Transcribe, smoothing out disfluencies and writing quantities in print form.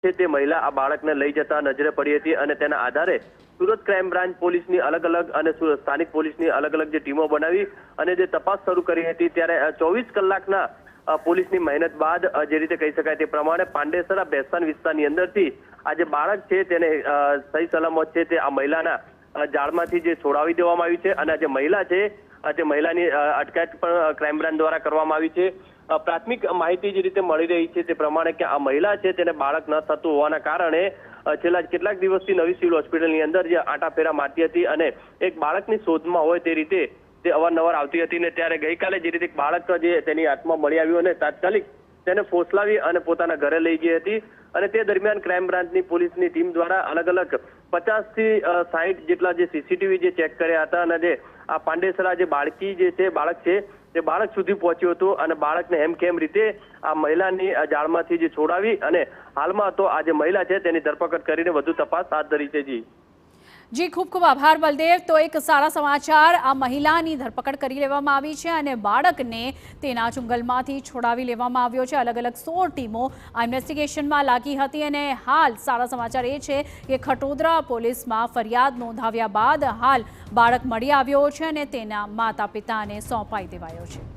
છે તે મહિલા આ બાળકને લઈ જતા નજરે પડી હતી અને તેના આધારે સુરત ક્રાઇમ બ્રાન્ચ પોલીસની અલગ અલગ અને સ્થાનિક પોલીસની અલગ અલગ જે ટીમો બનાવી અને જે તપાસ શરૂ કરી હતી ત્યારે 24 કલાકના પોલીસની મહેનત બાદ જે રીતે કહી શકાય તે પ્રમાણે પાંડેસરા બેસાન વિસ્તારની અંદરથી આ જે બાળક છે તેને સહી સલામત છે તે આ મહિલાના જાળમાંથી જે છોડાવી દેવામાં આવ્યું છે અને જે મહિલા છે તે મહિલાની અટકાયત પણ ક્રાઇમ બ્રાન્ચ દ્વારા કરવામાં આવી છે। પ્રાથમિક માહિતી જે રીતે મળી રહી છે તે પ્રમાણે કે આ મહિલા છે તેને બાળક ન થતું હોવાના કારણે છેલ્લા કેટલાક દિવસથી નવી સિવિલ હોસ્પિટલની અંદર જે આંટાફેરા મારતી હતી અને એક બાળકની શોધમાં હોય તે રીતે તે અવારનવાર આવતી હતી ને ત્યારે ગઈકાલે જે રીતે બાળક જે તેની હાથમાં મળી આવ્યું અને તાત્કાલિક તેને ફોસલાવી અને પોતાના ઘરે લઈ ગઈ હતી અને તે દરમિયાન ક્રાઇમ બ્રાન્ચની પોલીસની ટીમ દ્વારા અલગ અલગ 50 થી 60 જેટલા જે સીસીટીવી જે ચેક કર્યા હતા અને જે આ પાંડેસરા જે બાળકી જે છે બાળક છે તે બાળક સુધી પહોંચ્યું હતું અને બાળકને કેમ રીતે આ મહિલાની જાળમાંથી જે છોડાવી અને હાલમાં તો આ જે મહિલા છે તેની ધરપકડ કરીને વધુ તપાસ હાથ ધરી છે। જી ખૂબ ખૂબ આભાર બલદેવ। તો એક સારા સમાચાર, આ મહિલાની ધરપકડ કરી લેવામાં આવી છે અને બાળકને તેના જંગલમાંથી છોડાવી લેવામાં આવ્યો છે। અલગ અલગ 16 ટીમો આ ઇન્વેસ્ટિગેશનમાં લાગી હતી અને હાલ સારા સમાચાર એ છે કે ખટોદરા પોલીસમાં ફરિયાદ નોંધાવ્યા બાદ હાલ બાળક મળી આવ્યો છે અને તેના માતા પિતાને સોંપાઈ દેવાયો છે।